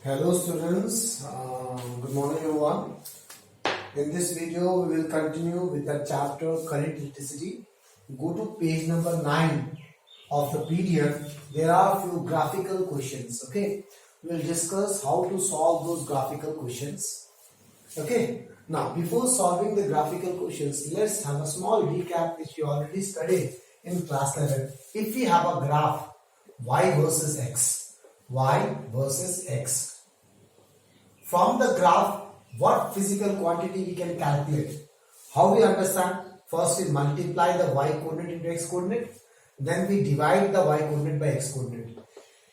Hello students, good morning everyone. In this video we will continue with the chapter current electricity. Go to page number 9 of the PDF. There are few graphical questions. Okay, we will discuss how to solve those graphical questions. Okay, now before solving the graphical questions, let's have a small recap which you already studied in class 11. If we have a graph y versus x, from the graph, what physical quantity we can calculate? How we understand? First we multiply the y coordinate into x coordinate, then we divide the y coordinate by x coordinate.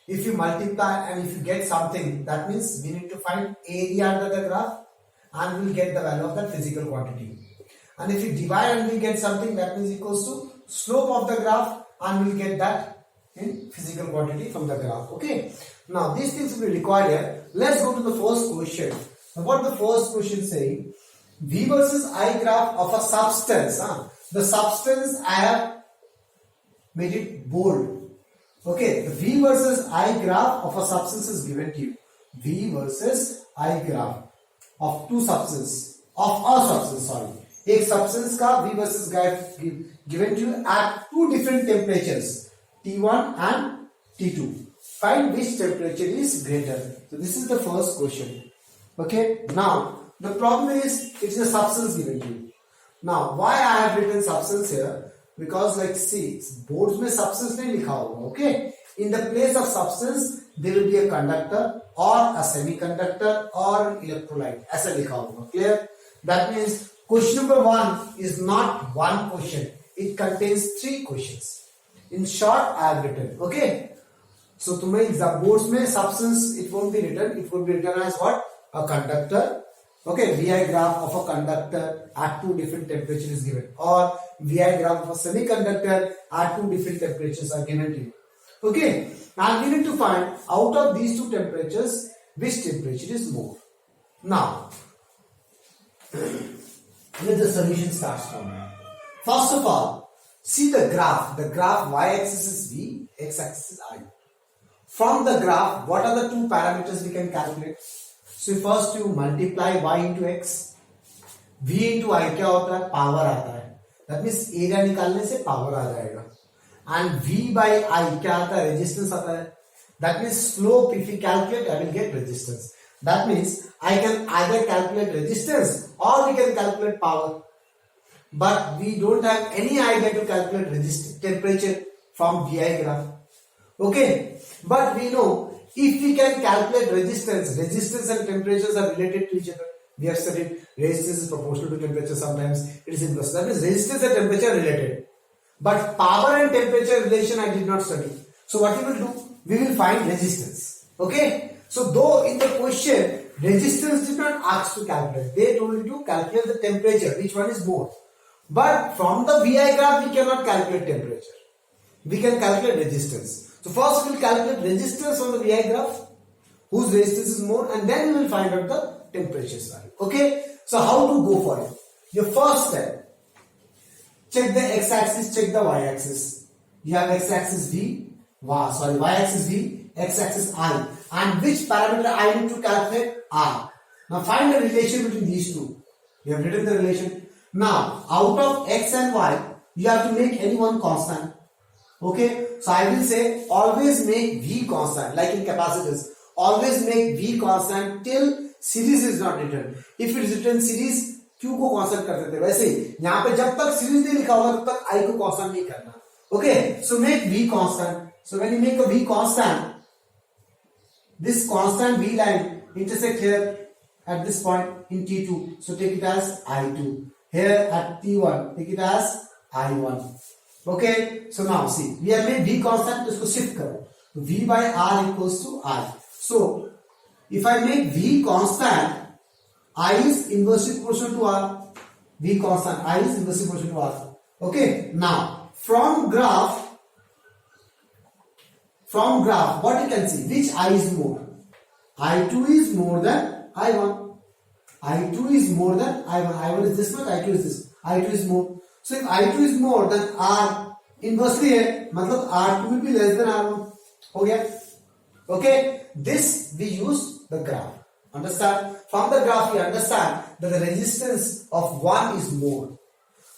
If you multiply and if you get something, that means we need to find area under the graph and we will get the value of that physical quantity. And if you divide and we get something, that means equals to slope of the graph and we will get that in physical quantity from the graph. Okay. Now these things will be required here. Let's go to the first question. Now, what the first question saying? V versus I graph of a substance. The substance I have made it bold. Okay, the V versus I graph of a substance is given to you. V versus I graph of two substances, of a substance, sorry. एक substance का V versus graph given to you at two different temperatures, T1 and T2. Find which temperature is greater. So this is the first question. Okay. Now the problem is it's a substance given to you. Now why I have written substance here? Because like see, boards में substance नहीं लिखा होगा. Okay. In the place of substance there will be a conductor or a semiconductor or electrolyte. ऐसा लिखा होगा. Clear? That means question number 1 is not one question. It contains 3 questions. In short, I have written. Okay. So तुम्हें exam boards में substance it won't be written. It will be written as what? A conductor. Okay. VI graph of a conductor at two different temperatures is given, or VI graph of a semiconductor at two different temperatures are given to you. Okay. Now we need to find out of these two temperatures which temperature is more. Now let the solution starts from now. First of all, see the graph. The graph y-axis is V, x-axis is I. From the graph, what are the two parameters we can calculate? So first you multiply y into x. V into I क्या होता है? Power आता है. That means area निकालने से power आ जाएगा. And V by I क्या आता है? Resistance आता है. That means slope if we calculate, I will get resistance. That means I can either calculate resistance or we can calculate power. But we don't have any idea to calculate temperature from VI graph. Okay. But we know if we can calculate resistance and temperatures are related to each other. We have studied resistance is proportional to temperature, sometimes it is inverse. That means resistance and temperature are related. But power and temperature relation I did not study. So what we will do? We will find resistance. Okay. So though in the question resistance did not ask to calculate, they told you to calculate the temperature, which one is more. But from the VI graph we cannot calculate temperature. We can calculate resistance. So first we will calculate resistance on the VI graph, whose resistance is more, and then we will find out the temperature's value. Okay. So how to go for it? Your first step, check the x-axis, check the y-axis. You have x-axis V, y-axis V, x-axis I. And which parameter I need to calculate? R. Now find the relation between these two. You have written the relation. Now out of x and y, you have to make any one constant. Okay. So I will say always make V constant, like in capacitors. Always make V constant till series is not written. If it is written series, Q को constant कर देते हैं. वैसे ही यहाँ पे जब तक series नहीं लिखा होगा तब तक I को constant नहीं करना. Okay. So make V constant. So when you make a V constant, this constant V line intersect here at this point in T2. So take it as I2. Here at T1, take it as I1. Okay. So now see, we have made V constant, इसको shift करो. V by R equals to I. So if I make V constant, I is inversely proportional to R. V constant, I is inversely proportional to R. Okay. Now from graph, what you can see? Which I is more? I2 is more than I1. I2 is more than I1. I1 is this much, I2 is this. I2 is more. So if I2 is more than R, inversely है, मतलब R2 will be less than R1. हो गया? Okay, this we use the graph. Understand? From the graph we understand that the resistance of 1 is more.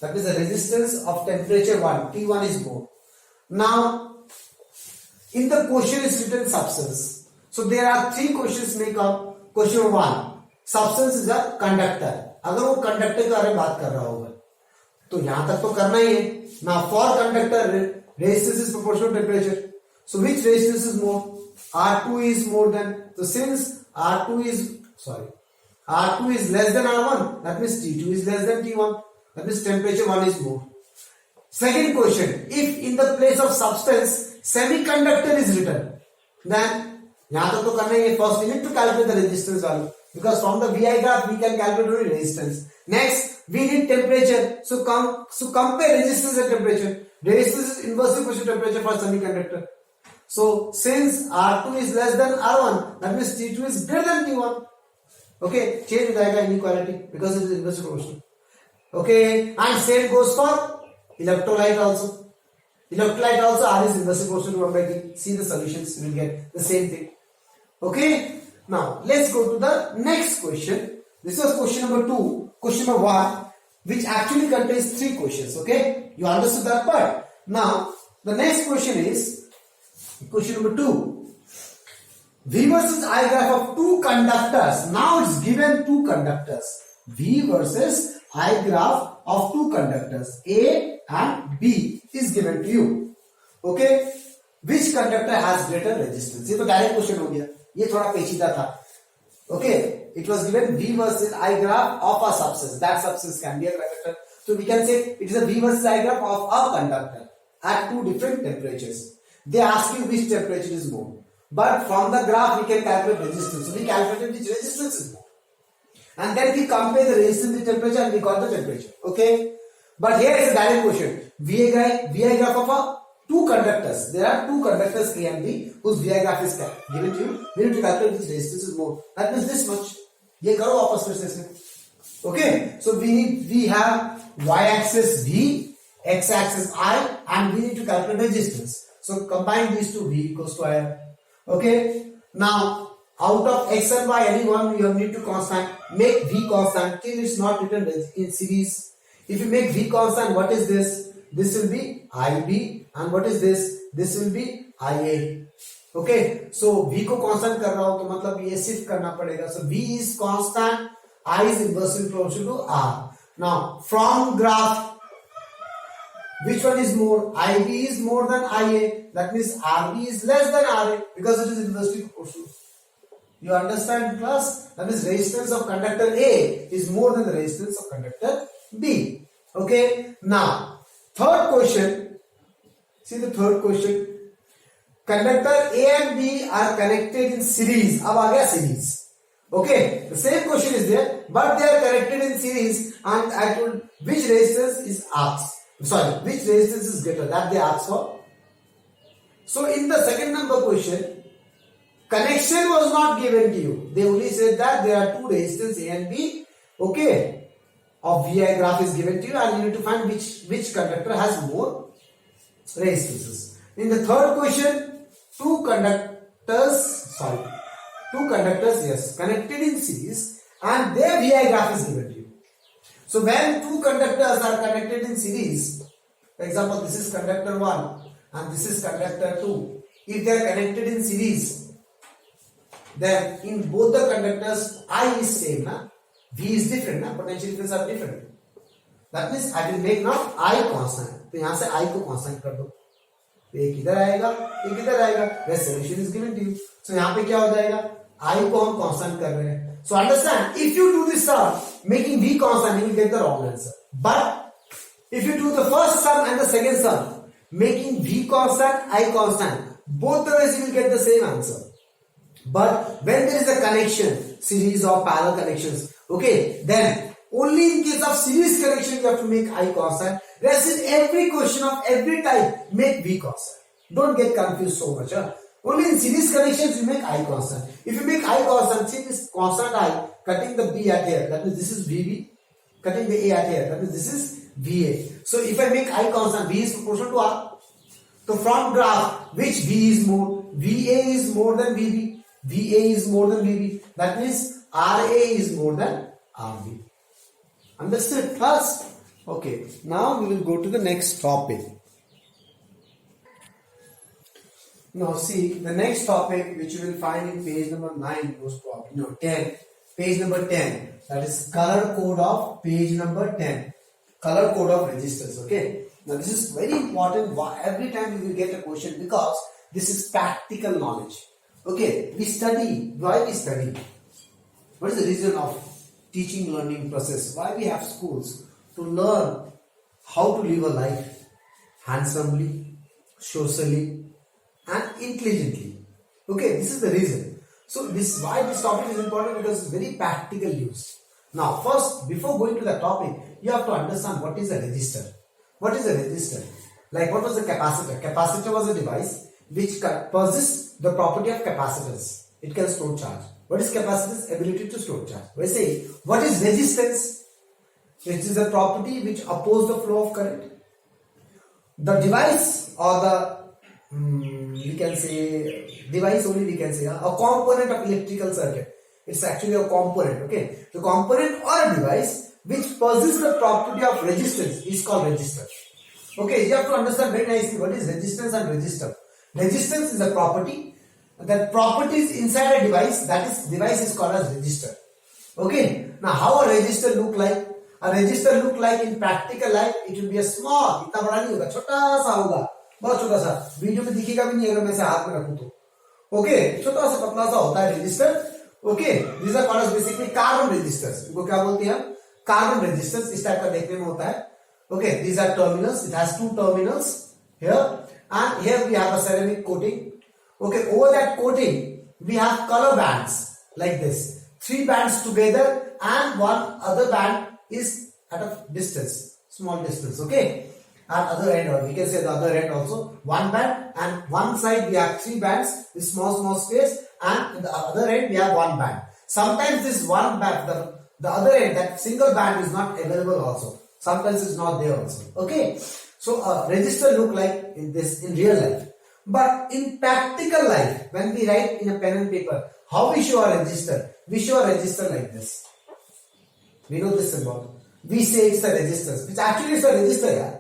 That is the resistance of temperature 1, T1 is more. Now, in the question is written substance. So there are 3 questions make up. Question 1, substance is a conductor. अगर वो conductor के बारे में बात कर रहा होगा तो यहां तक तो करना ही है. Now for conductor, resistance is proportional to temperature. So which resistance is more? R2 is more than. So since R2 is less than R1, that means T2 is less than T1. That means temperature 1 is more. Second question, if in the place of substance semiconductor is written, then yahan tak to karna hai. First we need to calculate the resistance value, because from the VI graph we can calculate only resistance. Next we need temperature, so compare resistance and temperature. Resistance is inversely proportional to temperature for semiconductor. So since R2 is less than R1, that means T2 is greater than T1. Okay, change हो जाएगा inequality because it is inversely proportional. Okay, and same goes for electrolyte also. Electrolyte also R is inversely proportional to 1 by T. See the solutions, you will get the same thing. Okay, now let's go to the next question. This was question number 2. Question number 1, which actually contains 3 questions. Okay, you understood that part. Now the next question is question number 2. V versus I graph of 2 conductors. Now it's given 2 conductors. V versus I graph of 2 conductors A and B is given to you. Okay, which conductor has greater resistance? ये तो direct question हो गया, ये थोड़ा पेचीदा था. Okay, it was given V versus I graph of a substance. That substance can be a conductor. So we can say it is a V versus I graph of a conductor at 2 different temperatures. They ask you which temperature is more. But from the graph we can calculate resistance. So we calculated which resistance is more. And then we compare the resistance with temperature and we got the temperature. Okay. But here is a direct question. VI graph of a 2 conductors. There are 2 conductors A and B whose VI graph is given to you. We need to calculate which resistance is more. That means this much. ये करो वापस फिर से. Okay. So we have y axis V, x axis I, and we need to calculate resistance. So combine these two, V equals to I. Okay. Now out of x and y, any one you need to constant. Make V constant till it's not written in series. If you make V constant, what is this? This will be IB, and what is this? This will be IA. Okay. So V को constant कर रहा हो तो मतलब ये shift करना पड़ेगा. So V is constant, I is inversely proportional to R. Now from graph, which one is more? IB is more than IA. That means RB is less than RA because it is inversely proportional. You understand, class? That means resistance of conductor A is more than the resistance of conductor B. Okay. Now, third question. See the third question. Conductor A and B are connected in series. अब आ गया series. Okay. The same question is there, but they are connected in series, and I told which resistance is asked. Sorry, which resistance is greater? That they asked for. So in the second number question, connection was not given to you. They only said that there are 2 resistances A and B. Okay, of VI graph is given to you, and you need to find which conductor has more resistances. In the third question, 2 conductors, yes, connected in series, and their VI graph is given to you. So when 2 conductors are connected in series, for example, this is conductor 1 and this is conductor 2. If they are connected in series, then in both the conductors I is same, na? V is different, na? Potential difference are different. That means I will make now I constant. तो यहाँ से I को constant कर दो. तो एक इधर आएगा, एक इधर आएगा. The solution is given to you. So यहाँ पे क्या हो जाएगा? I को हम constant कर रहे हैं. So understand, if you do this sum, making V constant, you will get the wrong answer. But if you do the first sum and the second sum, making V constant, I constant, both the ways you will get the same answer. But when there is a connection, series or parallel connections, okay, then only in case of series connection you have to make I constant. Rest in every question of every type, make V constant. Don't get confused so much. Huh? Only in series connections you make I constant. If you make I constant, see this constant I, cutting the B at here, that means this is VB, cutting the A at here, that means this is VA. So if I make I constant, V is proportional to R. So from graph, which V is more? VA is more than VB. VA is more than VB. That means RA is more than RB. Understood? First. Okay. Now we will go to the next topic. Now see the next topic which you will find in page number 9, most probably, no, 10. Page number 10. That is color code of page number 10. Color code of registers. Okay. Now this is very important. Every time you will get a question because this is practical knowledge. Okay. We study. Why we study? What is the reason of teaching learning process? Why we have schools? To learn how to live a life handsomely, socially, and intelligently. Okay, this is the reason. So this why this topic is important, because it's very practical use. Now first, before going to the topic, you have to understand what is a register. What is a register? Like what was a capacitor? Capacitor was a device which possesses the property of capacitance. It can store charge. What is capacitance? Ability to store charge. We say, what is resistance? It is a property which opposes the flow of current. The device or the we can say device only, we can say a component of electrical circuit. It's actually a component. Okay, the component or a device which possesses the property of resistance is called resistor. Okay, you have to understand very nicely what is resistance and resistor. Resistance is a property. That property is inside a device. That is, device is called as resistor. Okay, now how a resistor look like? A resistor look like in practical life, it will be a small, इतना बड़ा नहीं होगा, छोटा सा होगा, बहुत छोटा सा, वीडियो में दिखेगा भी नहीं अगर मैं इसे हाथ में रखूं तो. ओके, छोटा सा पतला सा होता है resistor. Okay, these are called as basically carbon resistors. इनको क्या बोलते हैं? Carbon resistors. इस टाइप का देखने में होता है. Okay, these are terminals. It has two terminals here, and here we have a ceramic coating. Okay, over that coating we have color bands like this. 3 bands together, and one other band is at a distance, small distance. Okay, at other end, or we can say the other end also, one band, and one side we have 3 bands with small space, and in the other end we have one band. Sometimes this one band, the other end, that single band is not available also. Sometimes it's not there also. Okay, so a resistor look like in this in real life, but in practical life, when we write in a pen and paper, how we show a resistor? We show a resistor like this. We know this symbol. We say it's a resistance, which actually is a resistor, yeah?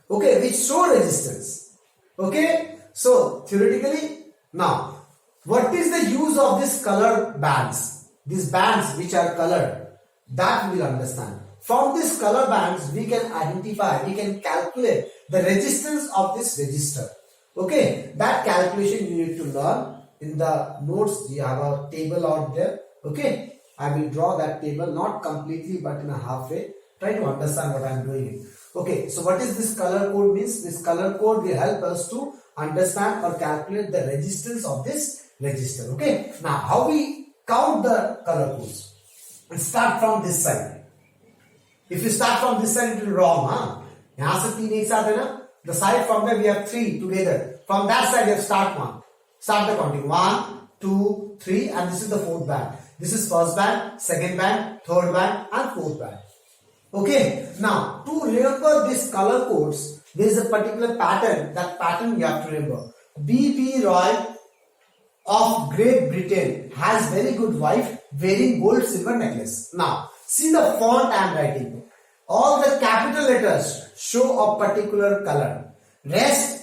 Okay, which show resistance. Okay, so theoretically, now what is the use of this colored bands? These bands which are colored, that we will understand. From these color bands, we can identify, we can calculate the resistance of this resistor. Okay, that calculation you need to learn in the notes. We have a table out there. Okay. I will draw that table, not completely but in a halfway. Try to understand what I am doing. Okay, so what is this color code means? This color code will help us to understand or calculate the resistance of this resistor. Okay, now how we count the color codes? Let's start from this side. If you start from this side, it will be wrong. यहाँ से 3 एक साथ है ना? The side from where we have 3 together. From that side, you have start the counting. 1, 2, 3, and this is the 4th band. This is first band, second band, third band, and 4th band. Okay, now to remember these color codes, there is a particular pattern. That pattern you have to remember. B.B. Roy of Great Britain has very good wife wearing gold silver necklace. Now, see the font I am writing. All the capital letters show a particular color. Rest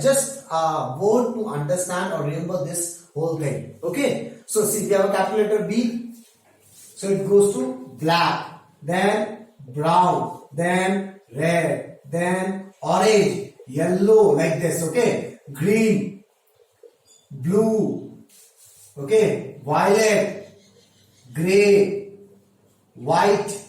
just a word to understand or remember this whole thing. Okay, so see, we have a capital letter B, so it goes to black, then brown, then red, then orange, yellow, like this. Okay, green, blue, okay, violet, gray, white,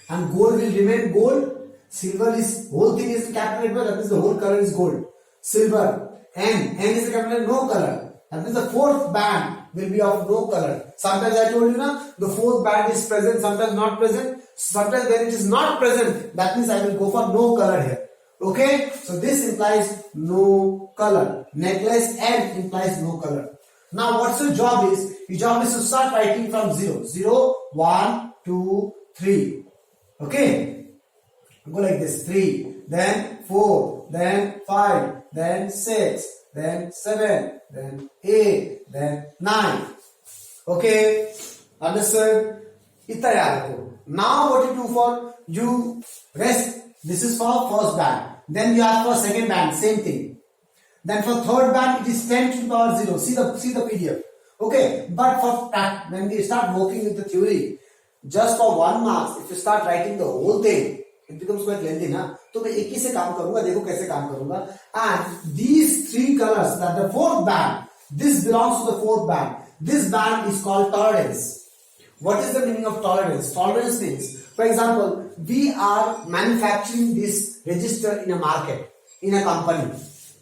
and gold will remain gold. Silver is, whole thing is capital letter, that means the whole color is gold. Silver, N is the capital letter, no color. That means the 4th band will be of no color. Sometimes I told you na, the 4th band is present, sometimes not present. Sometimes when it is not present, that means I will go for no color here. Okay, so this implies no color. Necklace N implies no color. Now what's your job is? Your job is to start writing from 0. 0, 1, 2, 3. Okay, go like this. 3, then 4, then 5, then 6, then 7, then 8, then 9. Okay, understood? इतना याद रखो. Now what you do for you rest. This is for first band. Then you ask for second band, same thing. Then for third band, it is 10 to the power 0. See the PDF. Okay, but for when we start working with the theory, just for 1 marks, if you start writing the whole thing, it becomes quite lengthy, ना? तो मैं एक ही से काम करूँगा, देखो कैसे काम करूँगा. And these 3 colors, that the fourth band, this belongs to the fourth band. This band is called tolerance. What is the meaning of tolerance? Tolerance means, for example, we are manufacturing this register in a market, in a company,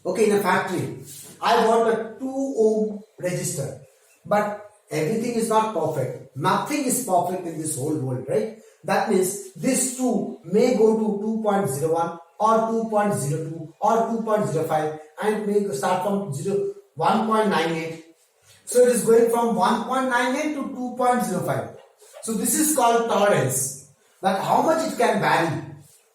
okay, in a factory. I want a 2 ohm register, but everything is not perfect. Nothing is perfect in this whole world, right? That means this 2 may go to 2.01 or 2.02 or 2.05 and it may start from 1.98. So it is going from 1.98 to 2.05. So this is called tolerance. That how much it can vary.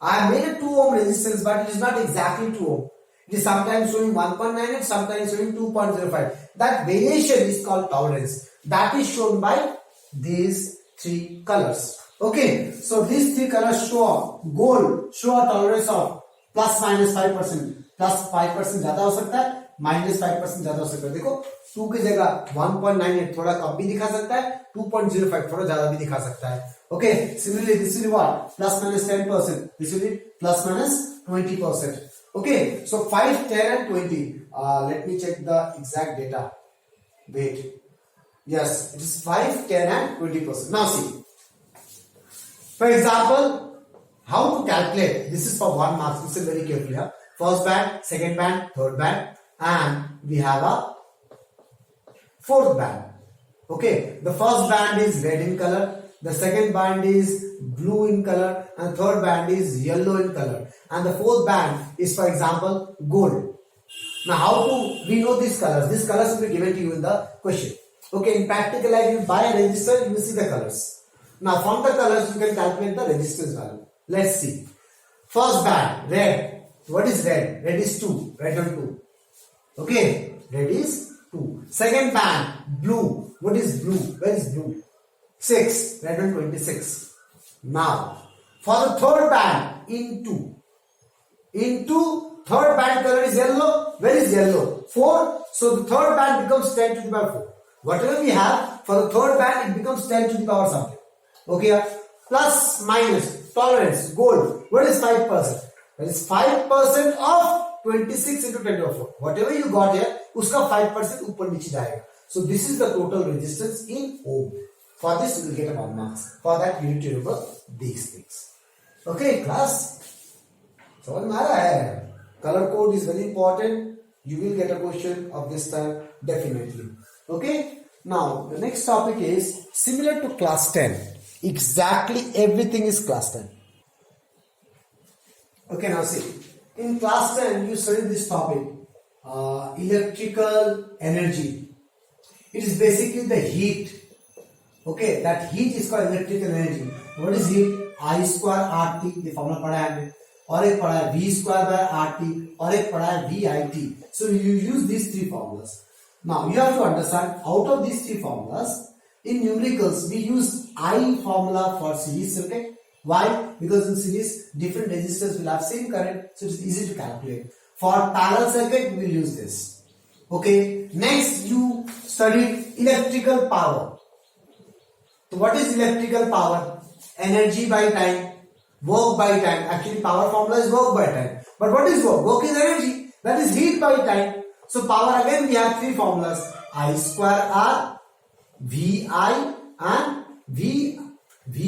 I have made a 2 ohm resistance, but it is not exactly 2 ohm. It is sometimes showing 1.98, sometimes showing 2.05. That variation is called tolerance. That is shown by these 3 colors. Okay, so these 3 colors show gold, show a tolerance of plus minus 5%. Plus 5% ज्यादा हो सकता है, minus 5% ज्यादा हो सकता है. देखो 2 की जगह 1.98 थोड़ा कम भी दिखा सकता है, 2.05 थोड़ा ज्यादा भी दिखा सकता है. Okay, similarly this will be what? Plus minus 10%. This will be plus minus 20%. Okay, so 5, 10 and 20. Let me check the exact data. Wait. Yes, it is 5, 10 and 20%. Now see. For example, how to calculate? This is for 1 mark. Listen very carefully. Huh? First band, second band, third band, and we have a fourth band. Okay, the first band is red in color, the second band is blue in color, and third band is yellow in color, and the fourth band is, for example, gold. Now, how do we know these colors? These colors will be given to you in the question. Okay, in practical life, you buy a register, you will see the colors. Now, from the colors, you can calculate the resistance value. Let's see. First band, red. What is red? Red is 2. Red on 2. Okay, red is 2. Second band, blue. What is blue? Where is blue? 6. Red on 26. Now, for the third band, into third band color is yellow. Where is yellow? 4. So the third band becomes 10 to the power 4. Whatever we have for the third band, it becomes 10 to the power something. Okay, plus minus tolerance gold. What is 5%? That is 5% of 26 into 10 to the power 4. Whatever you got here, uska 5% ऊपर नीचे जाएगा. So this is the total resistance in ohm. For this you will get a 1 marks. For that you need to remember these things. Okay, class. समझ में आ रहा है? Color code is very important. You will get a question of this type definitely. Okay. Now the next topic is similar to class 10. Exactly everything is class 10. Okay, now see. In class 10 you study this topic. Electrical energy. It is basically the heat. Okay, that heat is called electrical energy. What is heat? I square RT. ये formula पढ़ा है हमने. और एक पढ़ा है V square by RT. और एक पढ़ा है VIT. So you use these 3 formulas. Now you have to understand, out of these 3 formulas, in numericals we use I formula for series circuit. Why? Because in series different resistors will have same current, so it is easy to calculate. For parallel circuit we will use this. Okay. Next you studied electrical power. So what is electrical power? Energy by time, work by time. Actually power formula is work by time. But what is work? Work is energy. That is heat by time. So power, again we have 3 formulas. I square R, VI and V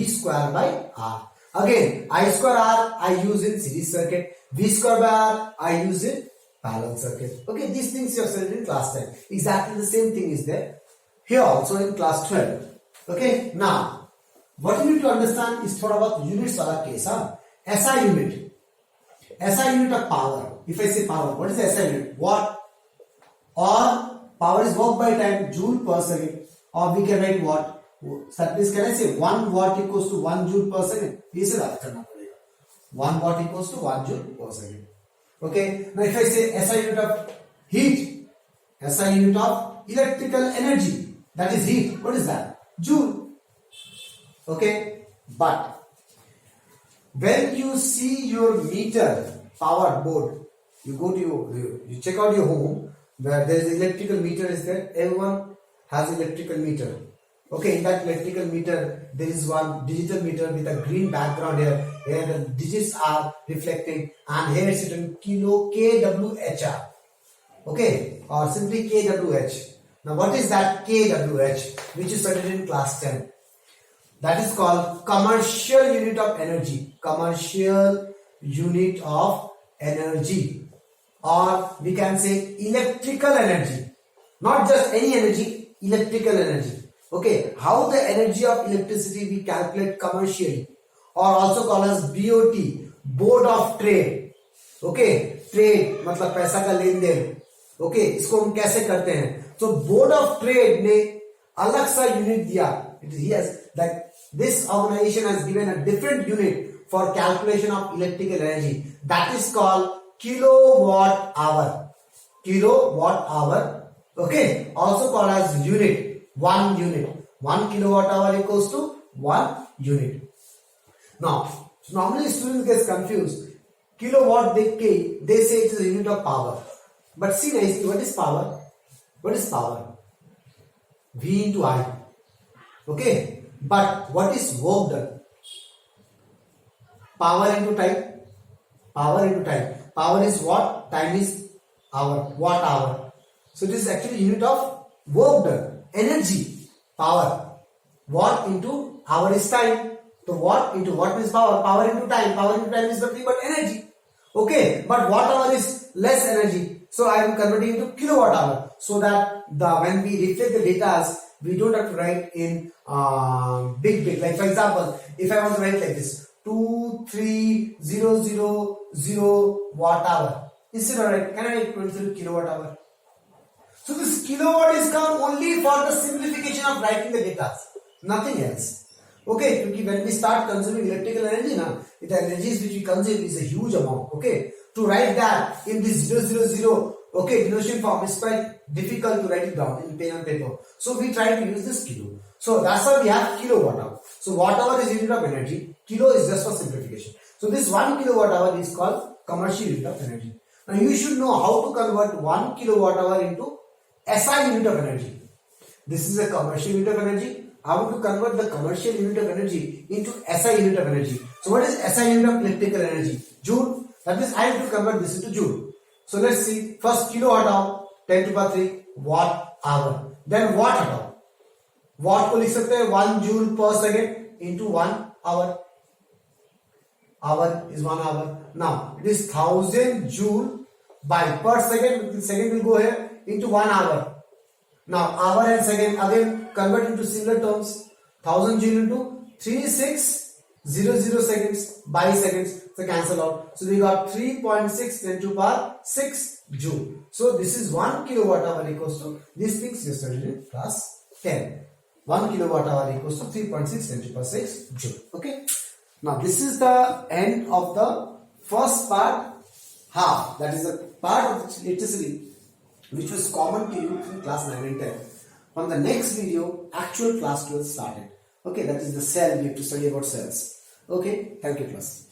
square by R. Again I square R I use in series circuit. V square by R I use in parallel circuit. Okay, these things you have studied in class 10. Exactly the same thing is there here also in class 12. Okay, now what you need to understand is thoda bahut units wala case. SI unit. SI unit of power. If I say power, what is the SI unit? Watt. Or power is work by time, joule per second. Or we can write watt. So that means can I say 1 watt equals to 1 joule per second? This is याद करना पड़ेगा. 1 watt equals to 1 joule per second. Okay. Now if I say SI unit of heat, SI unit of electrical energy. That is heat. What is that? Joule. Okay. But when you see your meter power board, you go to you check out your home where there is electrical meter is there. Everyone has electrical meter. Okay, in that electrical meter there is one digital meter with a green background here. Here the digits are reflecting, and here it's written kilo kWhr. Okay, or simply kWh. Now what is that kWh which you studied in class 10? That is called commercial unit of energy. Commercial unit of energy, or we can say electrical energy. Not just any energy, electrical energy. Okay, how the energy of electricity we calculate commercially, or also called as BOT, Board of Trade. Okay, trade मतलब पैसा का लेन then. Okay, इसको हम कैसे करते हैं? तो board of trade ने अलग सा यूनिट दिया. It is yes that this organization has given a different unit for calculation of electrical energy. That is called kilowatt hour. Kilowatt hour. Okay, also called as unit. 1 unit. 1 kilowatt hour equals to 1 unit. Now, normally students get confused. Kilowatt they say it is a unit of power. But see nicely, what is power? What is power? V into I. Okay. But what is work done? Power into time. Power into time. Power is what? Time is hour. Watt hour. So it is actually unit of work done. Energy. Power. Watt into hour is time. So watt into what is power? Power into time. Power into time is nothing but energy. Okay. But watt hour is less energy. So I am converting into kilowatt hour. So that when we reflect the data, we don't have to write in big. Like for example, if I want to write like this, 23000 watt hour. Instead of write, can I write 23 kilowatt hour? So this kilowatt is come only for the simplification of writing the data. Nothing else. Okay, because when we start consuming electrical energy now, the energies which we consume is a huge amount. Okay, to write that in this 000, okay, denotation form is quite difficult to write it down in pen and paper. So we try to use this kilo. So that's why we have kilowatt hour. So watt hour is unit of energy. Kilo is just for simplification. So this 1 kilowatt hour is called commercial unit of energy. Now you should know how to convert 1 kilowatt hour into SI unit of energy. This is a commercial unit of energy. How to convert the commercial unit of energy into SI unit of energy. So what is SI unit of electrical energy? Joule. That means I have to convert this into joule. So let's see. First kilowatt hour, 10 to the power 3 watt hour. Then watt hour. Watt को लिख सकते हैं 1 joule per second into 1 hour. Hour is 1 hour. Now it is 1000 joule by per second. The second will go here into 1 hour. Now hour and second again convert into similar terms. 1000 joule into 3600 seconds by seconds. So cancel out. So we got 3.6 10 to the power 6 joule. So this is 1 kilowatt hour equals to these things you studied in class 10. 1 kilowatt hour equals to 3.6 10 to the power 6 joule. Okay. Now this is the end of the first part half. That is the part of electricity which was common to you in class 9 and 10. On the next video, actual class 12 started. Okay, that is the cell. We have to study about cells. Okay, thank you class.